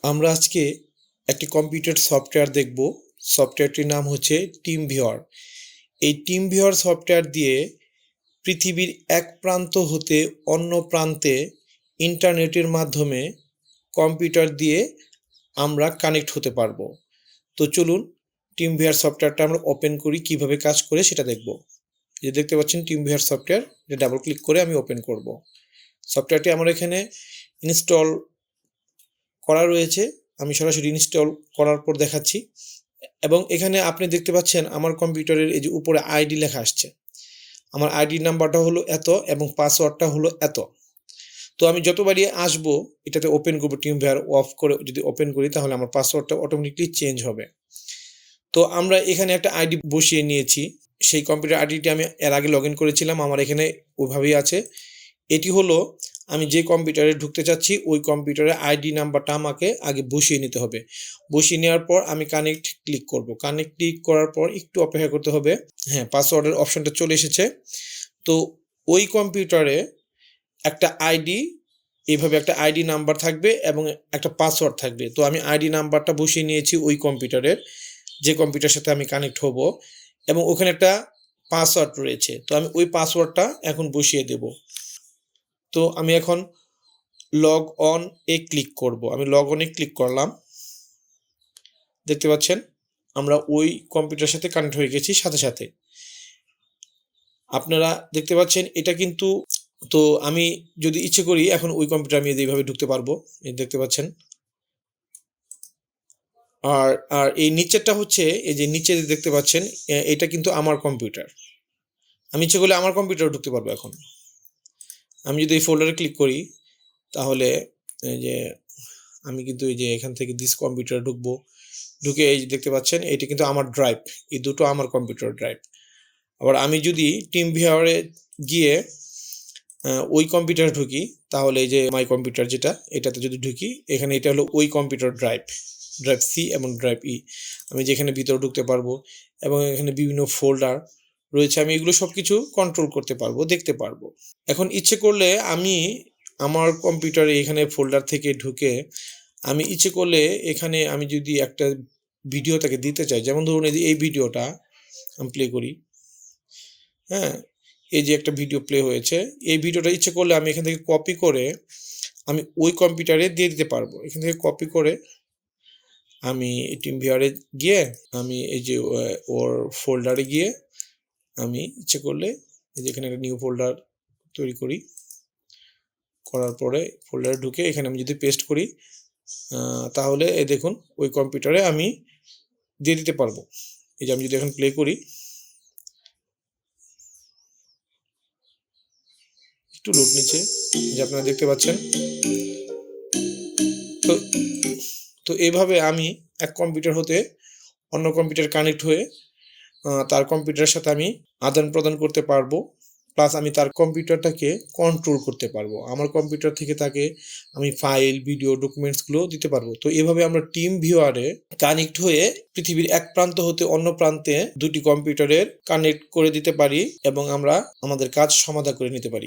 আমরা আজকে একটি কম্পিউটার সফটওয়্যার দেখব। সফটওয়্যারটির নাম হচ্ছে টিম ভিউয়ার। এই টিম ভিউয়ার সফটওয়্যার দিয়ে পৃথিবীর এক প্রান্ত হতে অন্য প্রান্তে ইন্টারনেটের মাধ্যমে কম্পিউটার দিয়ে আমরা কানেক্ট হতে পারবো। তো চলুন টিম ভিউয়ার সফটওয়্যারটা আমরা ওপেন করি, কিভাবে কাজ করে সেটা দেখব। যে দেখতে পাচ্ছেন টিম ভিউয়ার সফটওয়্যার, এটা ডাবল ক্লিক করে আমি ওপেন করব। সফটওয়্যারটি আমার এখানে ইনস্টল করা রয়েছে, আমি সরাসরি ইনস্টল করার পর দেখাচ্ছি। এবং এখানে আপনি দেখতে পাচ্ছেন আমার কম্পিউটারের এই যে উপরে আইডি লেখা আসছে, আমার আইডি নাম্বারটা হলো এত এবং পাসওয়ার্ডটা হলো এত। তো আমি যতবারই আসবো এটাতে ওপেন করবো, টিম ভিউয়ার অফ করে যদি ওপেন করি তাহলে আমার পাসওয়ার্ডটা অটোমেটিকলি চেঞ্জ হবে। তো আমরা এখানে একটা আইডি বসিয়ে নিয়েছি, সেই কম্পিউটার আইডিটি আমি এর আগে লগ ইন করেছিলাম, আমার এখানে ওইভাবেই আছে। এটি হলো আমি যে কম্পিউটারে ঢুকতে চাচ্ছি ওই কম্পিউটারের আইডি নাম্বারটা আমাকে আগে বসিয়ে নিতে হবে। বসিয়ে নেওয়ার পর আমি কানেক্ট ক্লিক করব। কানেক্ট ক্লিক করার পর একটু অপেক্ষা করতে হবে। হ্যাঁ, পাসওয়ার্ডের অপশনটা চলে এসেছে। তো ওই কম্পিউটারে একটা আইডি, এইভাবে একটা আইডি নাম্বার থাকবে এবং একটা পাসওয়ার্ড থাকবে। তো আমি আইডি নাম্বারটা বসিয়ে নিয়েছি ওই কম্পিউটারের, যে কম্পিউটারের সাথে আমি কানেক্ট হব, এবং ওখানে একটা পাসওয়ার্ড রয়েছে। তো আমি ওই পাসওয়ার্ডটা এখন বসিয়ে দেব। তো আমি এখন লগ অন এ ক্লিক করব। আমি লগ অনে ক্লিক করলাম। দেখতে পাচ্ছেন আমরা ওই কম্পিউটারের সাথে কানেক্ট হয়ে গেছি সাথে সাথে। আপনারা দেখতে পাচ্ছেন এটা কিন্তু, তো আমি যদি ইচ্ছে করি এখন ওই কম্পিউটার আমি এইভাবে ঢুকতে পারবো, এই দেখতে পাচ্ছেন। আর আর এই নিচেরটা হচ্ছে, এই যে নিচে দেখতে পাচ্ছেন এটা কিন্তু আমার কম্পিউটার। আমি ইচ্ছে করলে আমার কম্পিউটারে ঢুকতে পারবো। এখন আমি যদি এই ফোল্ডারে ক্লিক করি তাহলে এই যে আমি কিন্তু এই যে এখান থেকে দিস কম্পিউটারে ঢুকবো। ঢুকে এই যে দেখতে পাচ্ছেন এটা কিন্তু আমার ড্রাইভ, এই দুটো আমার কম্পিউটার ড্রাইভ। আবার আমি যদি টিম ভিউয়ারে গিয়ে ওই কম্পিউটারে ঢুকি তাহলে এই যে মাই কম্পিউটার যেটা, এটাতে যদি ঢুকি এখানে এটা হলো ওই কম্পিউটার ড্রাইভ, ড্রাইভ সি এবং ড্রাইভ ই। আমি যেখানে ভিতরে ঢুকতে পারবো এবং এখানে বিভিন্ন ফোল্ডার রয়েছে, আমি এগুলো সব কিছু কন্ট্রোল করতে পারবো, দেখতে পারবো। এখন ইচ্ছে করলে আমি আমার কম্পিউটারে এখানে ফোল্ডার থেকে ঢুকে আমি ইচ্ছে করলে এখানে আমি যদি একটা ভিডিও তাকে দিতে চাই, যেমন ধরুন এই ভিডিওটা আমি প্লে করি। হ্যাঁ, এই যে একটা ভিডিও প্লে হয়েছে, এই ভিডিওটা ইচ্ছে করলে আমি এখান থেকে কপি করে আমি ওই কম্পিউটারে দিয়ে দিতে পারবো। এখান থেকে কপি করে আমি টিম ভিউয়ারে গিয়ে আমি এই যে ওর ফোল্ডারে গিয়ে আমি ইচ্ছে করলে এই যে এখানে একটা নিউ ফোল্ডার তৈরি করি, করার পরে ফোল্ডারে ঢুকে এখানে আমি যদি পেস্ট করি তাহলে এই দেখুন ওই কম্পিউটারে আমি দিয়ে দিতে পারবো। এই যে আমি যদি এখন প্লে করি, একটু লোড নিচ্ছে, যে আপনারা দেখতে পাচ্ছেন। তো তো এইভাবে আমি এক কম্পিউটার হতে অন্য কম্পিউটার কানেক্ট হয়ে তার কম্পিউটারের সাথে আমি আদান প্রদান করতে পারবো, প্লাস আমি তার কম্পিউটারটাকে কন্ট্রোল করতে পারবো। আমার কম্পিউটার থেকে তাকে আমি ফাইল, ভিডিও, ডকুমেন্টসগুলো দিতে পারবো। তো এভাবে আমরা টিম ভিউয়ারে কানেক্ট হয়ে পৃথিবীর এক প্রান্ত হতে অন্য প্রান্তে দুটি কম্পিউটারের কানেক্ট করে দিতে পারি এবং আমরা আমাদের কাজ সমাধা করে নিতে পারি।